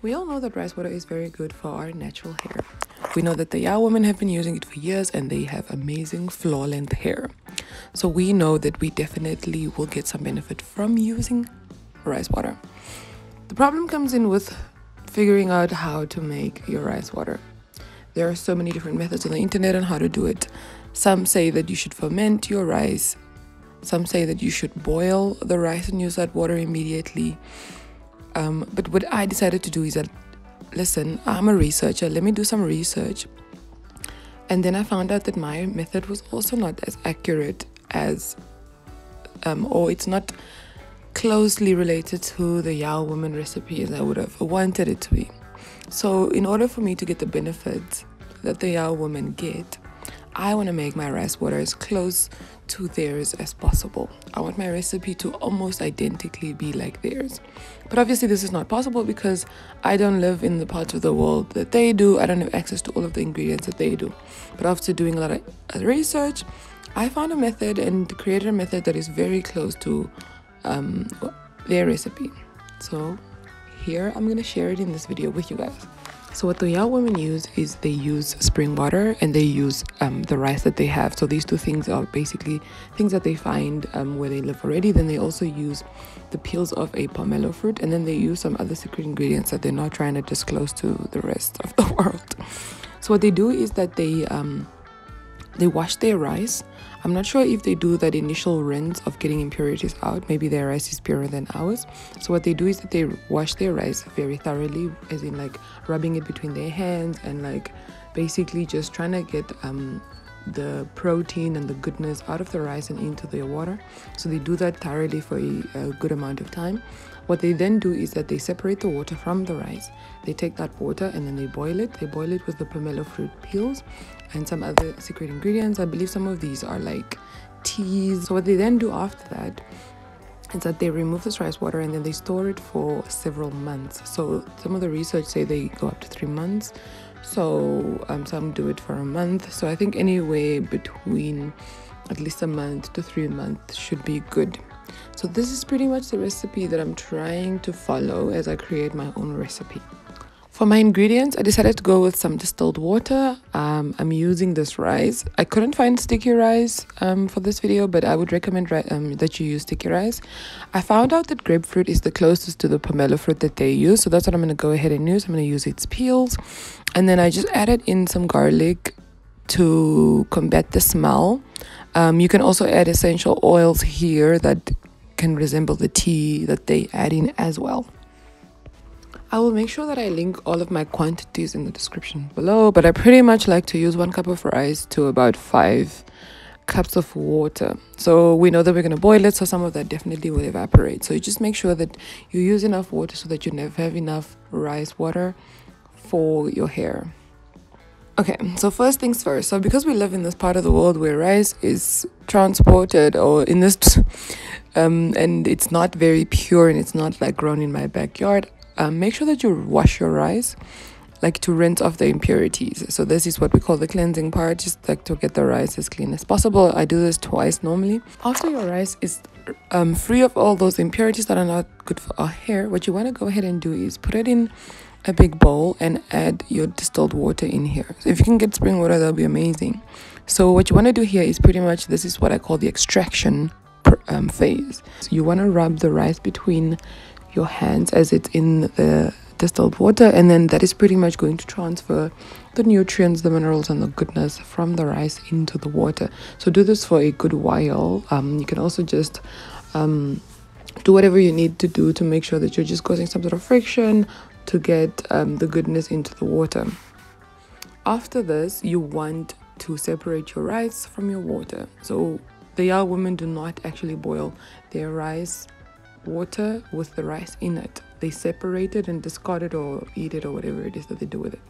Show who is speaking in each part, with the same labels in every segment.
Speaker 1: We all know that rice water is very good for our natural hair. We know that the Yao women have been using it for years and they have amazing floor length hair. So we know that we definitely will get some benefit from using rice water. The problem comes in with figuring out how to make your rice water. There are so many different methods on the internet on how to do it. Some say that you should ferment your rice. Some say that you should boil the rice and use that water immediately. But what I decided to do is that, listen, I'm a researcher, let me do some research. And then I found out that my method was also not as accurate as, or it's not closely related to the Yao woman recipe as I would have wanted it to be. So in order for me to get the benefits that the Yao women get, I want to make my rice water as close to theirs as possible. I want my recipe to almost identically be like theirs. But obviously this is not possible because I don't live in the parts of the world that they do. I don't have access to all of the ingredients that they do. But after doing a lot of research, I found a method and created a method that is very close to their recipe. So here I'm going to share it in this video with you guys. So what the Yao women use is they use spring water and they use the rice that they have. So these two things are basically things that they find where they live already. Then they also use the peels of a pomelo fruit, and then they use some other secret ingredients that they're not trying to disclose to the rest of the world. So what they do is that they wash their rice. I'm not sure if they do that initial rinse of getting impurities out. Maybe their rice is purer than ours. So what they do is that they wash their rice very thoroughly, as in like rubbing it between their hands and like basically just trying to get the protein and the goodness out of the rice and into their water. So they do that thoroughly for a good amount of time. What they then do is that they separate the water from the rice. They take that water and then they boil it. They boil it with the pomelo fruit peels and some other secret ingredients. I believe some of these are like teas. So what they then do after that is that they remove this rice water and then they store it for several months. So some of the research say they go up to 3 months. So some do it for a month. So I think anywhere between at least a month to 3 months should be good. So this is pretty much the recipe that I'm trying to follow as I create my own recipe. For my ingredients, I decided to go with some distilled water. I'm using this rice. I couldn't find sticky rice for this video, but I would recommend that you use sticky rice. I found out that grapefruit is the closest to the pomelo fruit that they use, so that's what I'm going to go ahead and use. I'm going to use its peels. And then I just added in some garlic to combat the smell. You can also add essential oils here that can resemble the tea that they add in as well. I will make sure that I link all of my quantities in the description below, but I pretty much like to use 1 cup of rice to about 5 cups of water. So we know that we're going to boil it, so some of that definitely will evaporate. So you just make sure that you use enough water so that you never have enough rice water for your hair. Okay, so first things first. So because we live in this part of the world where rice is transported or in this and it's not very pure and it's not like grown in my backyard, make sure that you wash your rice, like to rinse off the impurities. So this is what we call the cleansing part, just like to get the rice as clean as possible. I do this twice normally. After your rice is free of all those impurities that are not good for our hair, what you want to go ahead and do is put it in a big bowl and add your distilled water in here. So if you can get spring water, that'll be amazing. So what you want to do here is pretty much, this is what I call the extraction phase. So you want to rub the rice between your hands as it's in the distilled water, and then that is pretty much going to transfer the nutrients, the minerals, and the goodness from the rice into the water. So do this for a good while. You can also just do whatever you need to do to make sure that you're just causing some sort of friction to get the goodness into the water. After this, you want to separate your rice from your water. So the Yao women do not actually boil their rice water with the rice in it. They separate it and discard it or eat it or whatever it is that they do with it.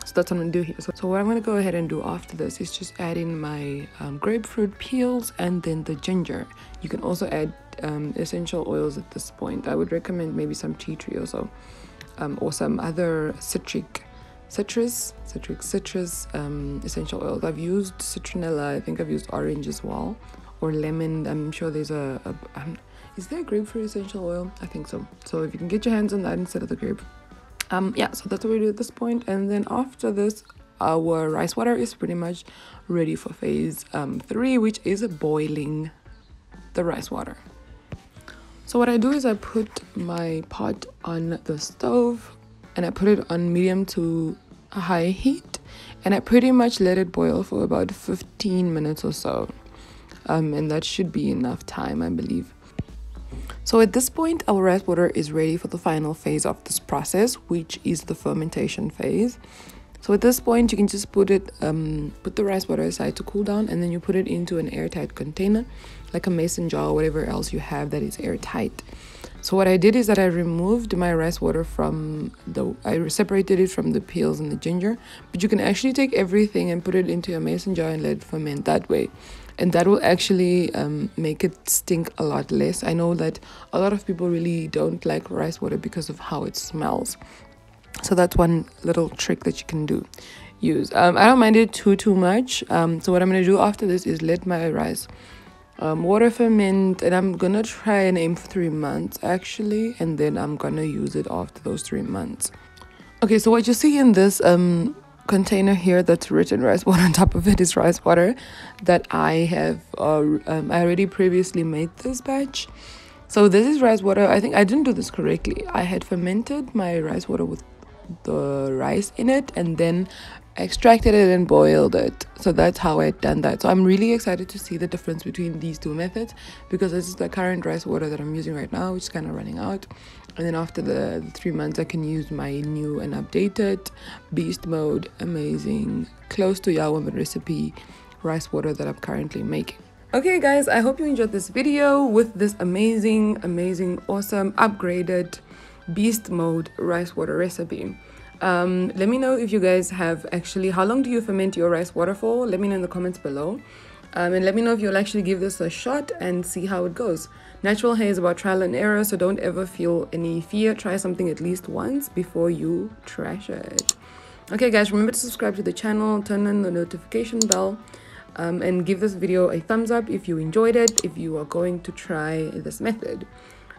Speaker 1: So that's what I'm going to do here. So what I'm going to go ahead and do after this is just add in my grapefruit peels and then the ginger. You can also add essential oils at this point. I would recommend maybe some tea tree or so, or some other citric essential oils. I've used citronella. I think I've used orange as well, or lemon. I'm sure there's is there a grapefruit essential oil? I think so. So if you can get your hands on that instead of the Yeah, so that's what we do at this point. And then after this, our rice water is pretty much ready for phase 3, which is boiling the rice water. So what I do is I put my pot on the stove and I put it on medium to high heat, and I pretty much let it boil for about 15 minutes or so. And that should be enough time, I believe. So at this point, our rice water is ready for the final phase of this process, which is the fermentation phase. So at this point, you can just put the rice water aside to cool down, and then you put it into an airtight container, like a mason jar or whatever else you have that is airtight. So what I did is that I removed my rice water I separated it from the peels and the ginger, but you can actually take everything and put it into a mason jar and let it ferment that way. And that will actually make it stink a lot less. I know that a lot of people really don't like rice water because of how it smells. So that's one little trick that you can use. I don't mind it too much. So what I'm going to do after this is let my rice water ferment, and I'm gonna try and aim for 3 months actually, and then I'm gonna use it after those 3 months. Okay, so what you see in this container here that's written rice water on top of it is rice water that I have I already previously made this batch. So this is rice water. I think I didn't do this correctly. I had fermented my rice water with the rice in it and then extracted it and boiled it. So that's how I'd done that. So I'm really excited to see the difference between these two methods, because this is the current rice water that I'm using right now, which is kind of running out. And then after the 3 months, I can use my new and updated beast mode, amazing, close to Ya Woman recipe rice water that I'm currently making. Okay guys, I hope you enjoyed this video with this amazing, awesome, upgraded beast mode rice water recipe. Let me know if you guys have actually, how long do you ferment your rice water for? Let me know in the comments below. And let me know if you'll actually give this a shot and see how it goes. Natural hair is about trial and error, so don't ever feel any fear. Try something at least once before you trash it. Okay guys, remember to subscribe to the channel, turn on the notification bell, and give this video a thumbs up if you enjoyed it, if you are going to try this method.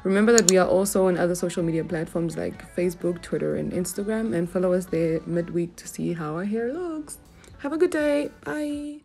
Speaker 1: Remember that we are also on other social media platforms like Facebook, Twitter, and Instagram, and follow us there midweek to see how our hair looks. Have a good day. Bye.